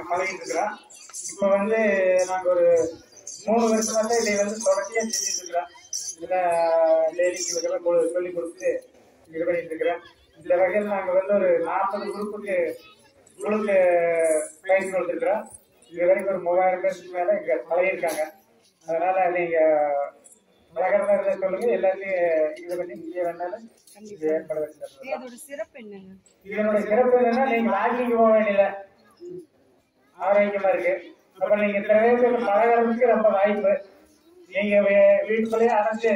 பழகிட்டு இருக்கிறோம். இப்போ நாங்க ஒரு 3 வருஷமா இதை தொடர்ச்சியா செஞ்சுட்டு இருக்கிறோம். இதுல லேடிகளுக்கெல்லாம் சொல்லிக் கொடுத்து இது பண்ணிட்டு இருக்கிறேன். இந்த வகையில் நாங்க ஒரு 40 குரூப்புக்கு பயிற்சி கொடுத்துருக்கிறோம். இது வரைக்கும் ஒரு 3000 பேருக்கு மேல இங்க பழகிருக்காங்க. அதனால நீங்க பழகிறத சொல்லுங்க, எல்லாத்தையும் இது பண்ணி இங்கே வேணாலும் ஏற்பட வச்சிருக்கோம். இதோட சிறப்பு என்னன்னா நீங்க வாக்கிங் போக வேண்டியல ஆரோக்கியமா இருக்கு. அப்ப நீங்க பழகிறதுக்கு ரொம்ப வாய்ப்பு. நீங்க வீட்டுக்குள்ளேயே அடைச்சு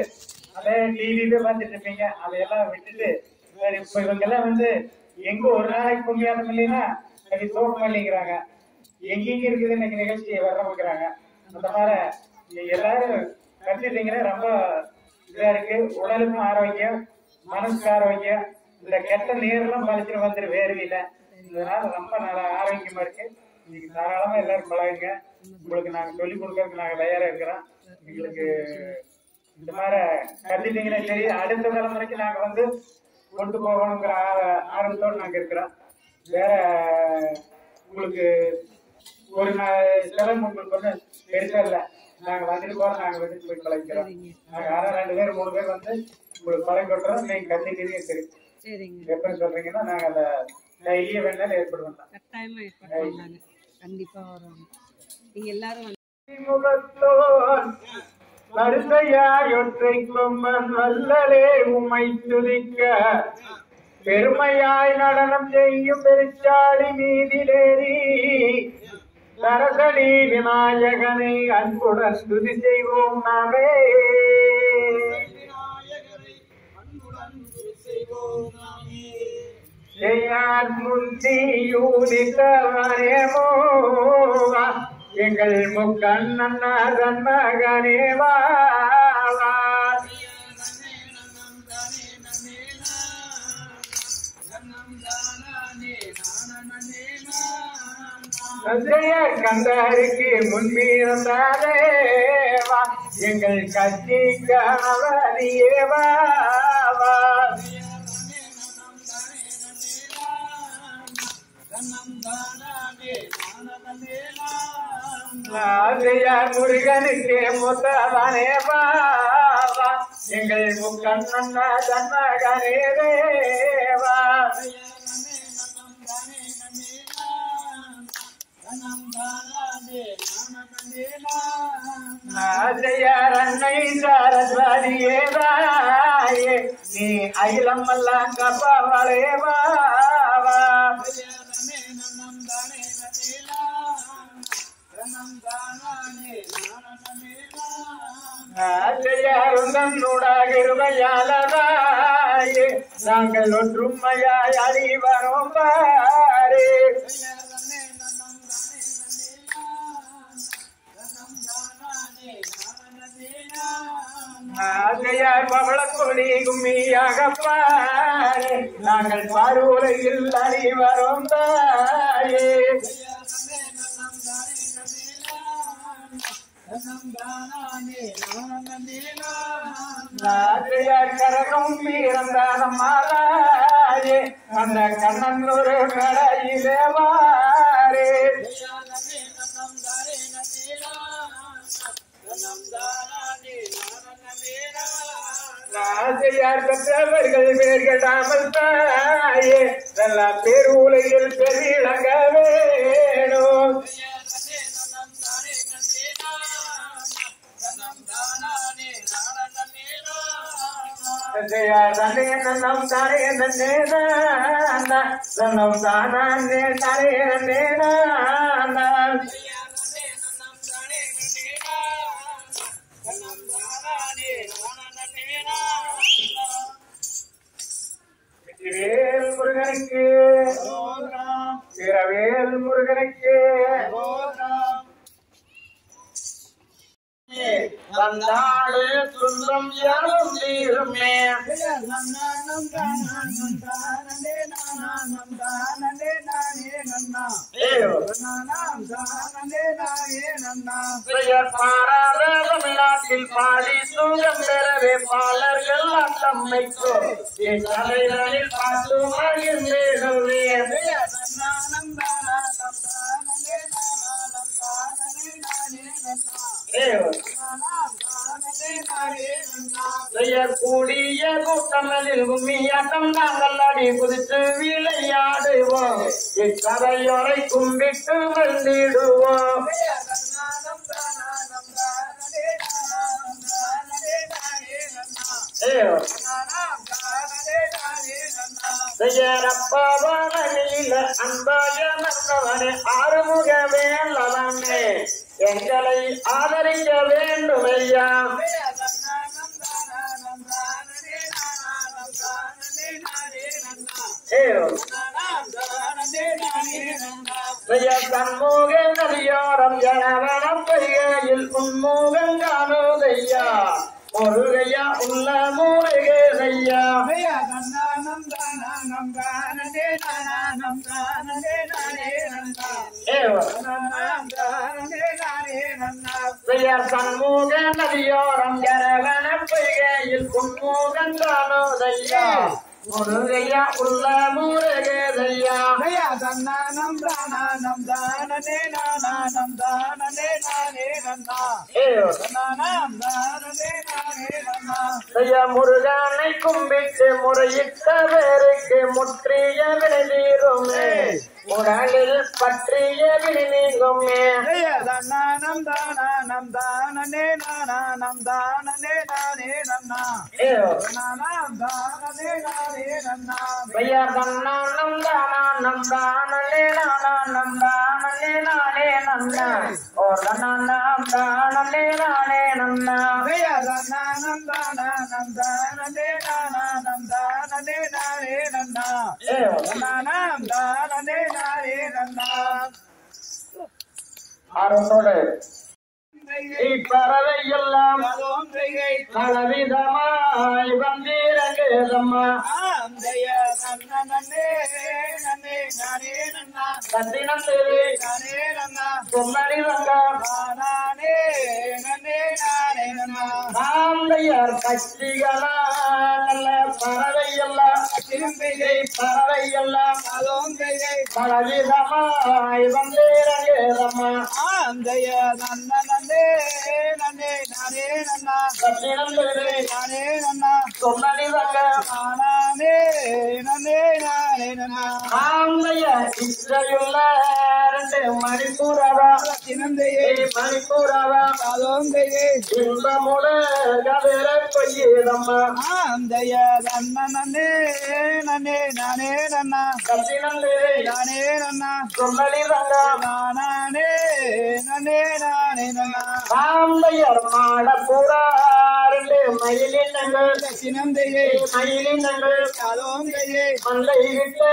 அதே டிவியில பார்த்துட்டு இருப்பீங்க. அதையெல்லாம் விட்டுட்டு இப்ப இவங்க எல்லாம் எங்க ஒரு நாளைக்கு புண்ணியானம் இல்லைன்னா அது தோக்க மாட்டேங்கிறாங்க. எங்கெங்க இருக்குது இன்னைக்கு நிகழ்ச்சியை வர வைக்கிறாங்க. அந்த மாதிரி நீங்க எல்லாரும் கத்துட்டீங்கன்னா ரொம்ப இதா இருக்கு. உடலுக்கும் ஆரோக்கியம், மனசுக்கு ஆரோக்கியம். இந்த கெட்ட நீரெல்லாம் பழிச்சுட்டு வந்துரு வேர்வையில. இதனால ரொம்ப நல்லா ஆரோக்கியமா இருக்கு. இன்னைக்கு தாராளமா எல்லாரும் பழகுங்க. உங்களுக்கு நாங்க சொல்லிக் கொடுக்கறதுக்கு நாங்க தயாரா இருக்கிறோம். எங்களுக்கு இந்த மாதிரி கத்துட்டீங்கன்னா சரி, அடுத்த தலைமுறைக்கு நாங்க கொண்டு போகணுங்கிற ஆர்வத்தோடு நாங்க இருக்கிறோம். வேற உங்களுக்கு ஒரு செலவு உங்களுக்கு பெருசா இல்லை. நாங்க வந்துட்டு போறோம், நாங்க வந்துட்டு போய் பழகிக்கிறோம். நாங்க 2 பேர் 3 பேர் உங்களுக்கு பழகி கொடுறோம். நீங்க கத்துக்கிறீங்க சரி. எப்படி சொல்றீங்கன்னா நாங்க அந்த தைரியம் வேணாலும் ஏற்படுவோம். கட்டாயமா ஏற்படுவாங்க. கண்டிப்பா வருவாங்க. நீங்க எல்லாரும் வரிசையாயொற்றை கொம்பன் வல்லலே உம்மை துதிக்க பெருமையாய் நடனம் செய்யும் பெருச்சாளி மீதிலேறி சரசடி விநாயகனை அன்புடன் துதி செய்வோம் நாமே. எங்கள் முக்கண்ணன் மகனே வா. கந்தருக்கு முன்பிருந்தாரேவா எங்கள் கட்சி கணவரியேவா. முருகனுக்கு முத்தவனே பாவா எங்கள் முக்கண்ணன் மகனே தேவா. அன்னை சரஸ்வதியே வாயே நீ அகிலம் எல்லாம் கப்பவளே வாவா. இருமையாலே நாங்கள் ஒற்றுமையாய் அறிவரும் பாரே. பவளக்கொடி கும்மியாக பாரு நாங்கள் பார்வுரையில் அறிவரும் தாயே. கரகம் வீரந்தானமாயே அந்த கண்ணன் ஒரு கடையிலே வாரே. பெற்றவர்கள் பேர்கடாமல் தாயே நல்ல பேர் உலகில் பெருவிளங்க வேணும். நம் தானே நம் தானே தானே வேல் முருகனுக்கு வேல் முருகனுக்கு வந்தாடு துன்பம் யாரும் தீருமே. பாராத தமிழ்நாட்டில் பாட்டில் பாடி சுகம் பெறவே பாலர்கள் தம்மைக்கோ தலைகளில் பாட்டு மகிழ்ந்திடுவே கூடிய கூட்டங்களில் கும்மியாட்டம் நாங்கள் அடி குதித்து விளையாடுவோம் இக்கரையோரை கும்பிட்டு வந்திடுவோம் செய்யறப்பவனில அன்பாய நல்லவனே ஆறுமுக வேலவனே எங்களை ஆதரிக்க வேண்டும் ஐயா சண்முக நதியோரம் ஜனவன பொய்கையில் உன்முகம் காணுதையா முருகையா உள்ள முருகையா சண்முக நதியோரம் ஜனவன பொய்கையில் உன்முகம் காணுதையா முருகையா உள்ள முருகையா தன்னானம் தானம் தானே நானம் தானே நானே நன்னா முருகனை கும்பிட்டு முறையிட்ட வேருக்கு முற்றிய விளைநீருமே முரளில் பற்றிய விளைநீங்குமே தன்னானம் தானம் தானே நானம் தானே நானே நன்னா நானம் தானே நானே நன்னா தன்னானம் தானம் தானே நானம் தானே நானே நன்னா ஓ தன்னானம் தானே நானே நன்னா தன்னானம் தானம் தானே நானம் தானே நானே நன்னா நானம் தானே நானே நன்னா ஆரோடு இப்பறவை எல்லாம் பலவிதமாய் வந்திறங்குதம்மா கத்தினம் தேவி சொன்னடி வந்தார் கட்சிகளா நல்ல பறவை எல்லாம் பறவை எல்லாம் பலவிதமாய் வந்திறங்குதம்மா கத்தினம் தேவி சொன்னடி இஸ்ரேலுள்ள ரெண்டு மணிப்பூரவா மணிப்பூரவா இன்பமுட கதிர கொய்யதம்மா கத்தினம் தேவி சொன்னடி ராமையர் மாடப்பூரா ரெண்டு மயிலினங்கள் மயிலினங்கள் மல்லையிட்டு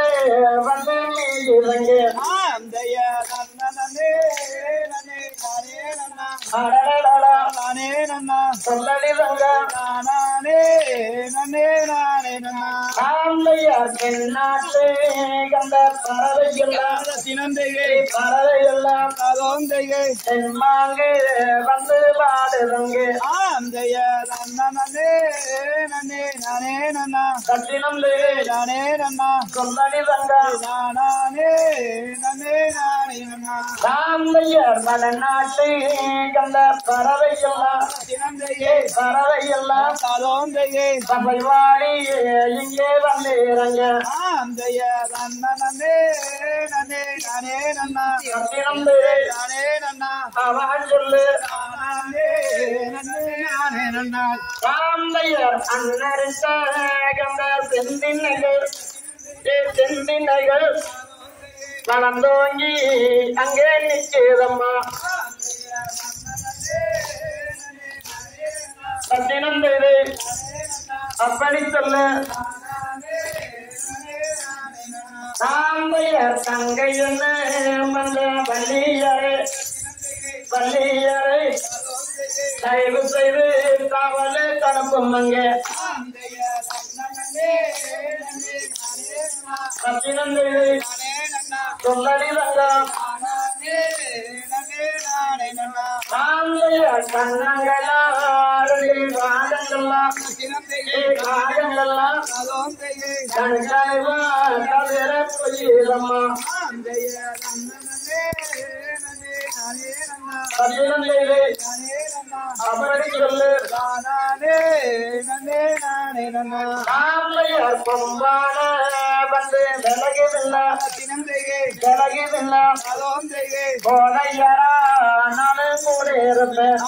வந்து மீதிறங்கு சொல்லடி ராமையர் தென்னாட்டு கண்ட பறவையெல்லாம் பறவையெல்லாம் தென்மாங்கு வந்து பாடுறங்கு கட்டினம் சொல்லடி ராமையர் மலநாட்டு கண்ட பறவையெல்லாம் பறவையெல்லாம் சபை வாடி இங்கே வந்திறங்க கட்டினம் அவன் சொல்லு ராமையர் அன்னரித்த கண்ட செந்தினைகள் செந்தினைகள் வளர்ந்தோங்கி அங்கே நிற்கிறம்மா கட்டினம் அப்படி சொல்ல ராமையர் தங்கை என்ன வந்த வள்ளியரை வள்ளியரை தயவு செய்து காவலை தடுப்பும் அங்கே கட்டினம் சொல்லடி ராமையர் கண்ணங்களா நாகங்களெல்லாம் கண்காணிவா கதிர பொய்யம்மா அவரடி சொல்லு பொம்பான வந்து விலகிவில்லை போனையரா நானும் கூட இருப்பேன்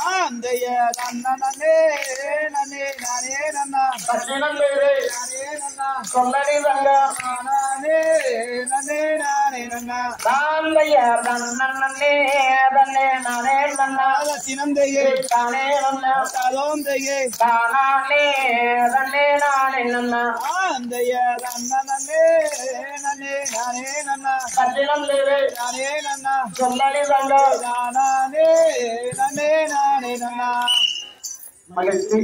சொல்லடி தங்க தாந்தைய தன்னே தன்னே நானே நன்னா சினந்தையே தானே நன்னா தானே தன்னே நானே நன்னா ஆந்தைய தன்னே நன்னே நானே நன்னா கட்டினந்தேவே நானே நன்னா சொல்லடி தங்க நானே நன்னே நானே நன்னா மகிழ்ச்சி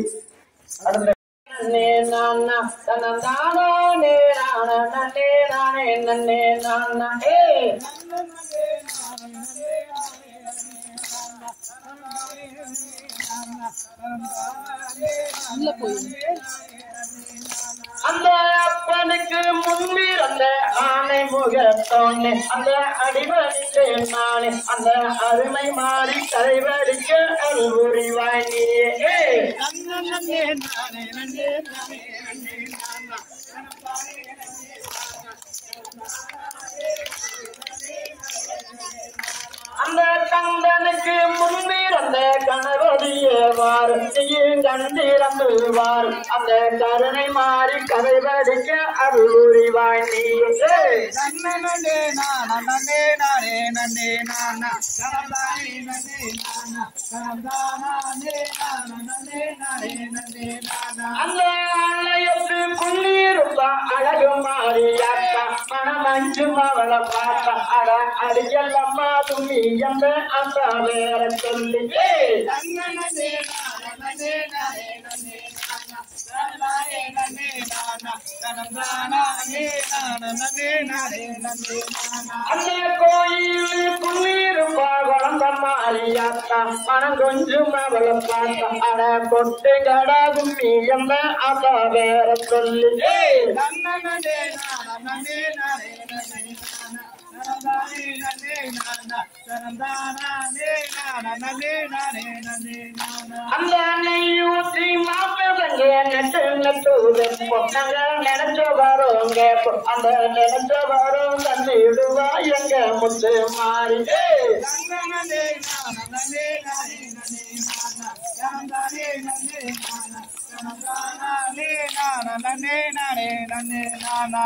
அடுத்த நே நானா தனதானோ நே நானா நன்னே நானே நன்னே நானா ஏ அந்த அப்பனுக்கு முன்பிருந்த ஆணை முகத்தோன்னு அந்த அடிவழிக்கு நானே அந்த அருமை மாறி கரைவழிக்க அருள்புரிவாய் நீயே அந்த கந்தனுக்கு முன்பிருந்த கணவதியே வாரு கண்டிருந்துவார் அந்த கருணை மாறி கரைவடிக்க அருள்புரிவாய் நீயே அந்த ஆலயத்து புள்ளிருப்பா அழகு மாறியாக்கா மனமஞ்சும் அவளை பார்த்தா அட அடியல்லம்மா தும்மி எந்த அந்த வேற சொல்லி அந்த கோயில் புள்ளிருப்பா குழந்த மாறியாக்கா மனம் கொஞ்சம் அவளை பார்த்தா அட கொட்டு கடா தும்மி எந்த அந்த வேற சொல்லி அந்த நெய்யூற்றி மாப்பிளங்க நெட்டு நெட்டு நாங்க நினைச்ச வரோங்க அந்த நினைச்ச வரோம் கண்டிடுவா எங்க முத்து மாறி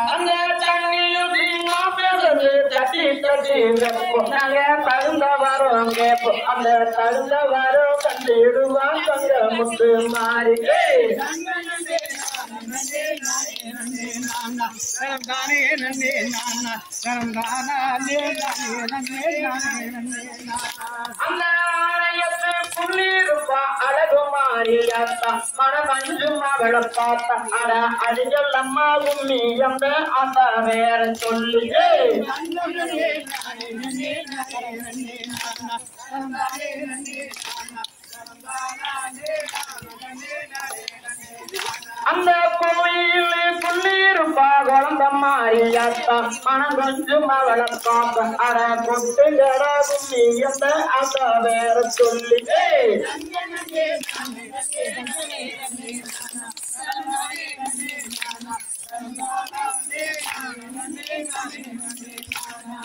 அந்த தண்ணியூற்றி மாப்பிளங்க தட்டி தட்டி நாங்க தகுந்த வரோம் கேட்போம் அந்த தகுந்த வரோம் கண்டிடுவா எங்க முத்து மாறி அந்த ஆலயத்து புள்ளிருப்பா அழகு மாறியாத்தா மனமஞ்சும் அவளை பார்த்தா அட அடிகள் அம்மா கும்மி எந்த அந்த வேற சொல்லி அந்த கோயில் புள்ளிருப்பா குழந்த மாறியாத்தா மனம் கொஞ்சம் அவளை பார்த்த அட கொட்டு கடா கும்மி எந்த அந்த வேற சொல்லி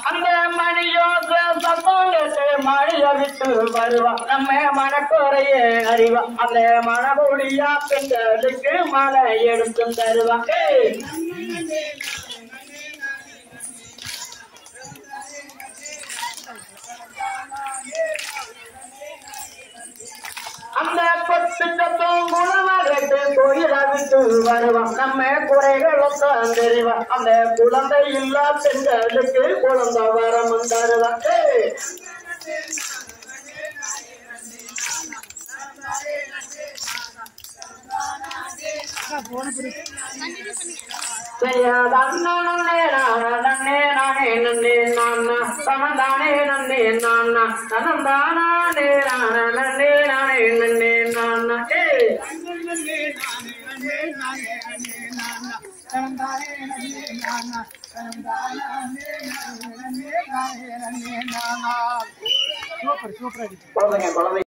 அந்த மணியோச சத்தோடு மழைய விட்டு வருவா நம்ம மனக்குறைய அறிவா அந்த மனபொடியா பெண்களுக்கு மழை எடுத்து தருவா அந்த கொட்டு சத்தம் குணமாகட்டு கோயில விட்டு வருவா நம்ம குறைகளும் தெரிவா அந்த குழந்தை இல்லா பெண்களுக்கு குழந்தை வரமும் தருவா சூப்பர் சூப்பர்.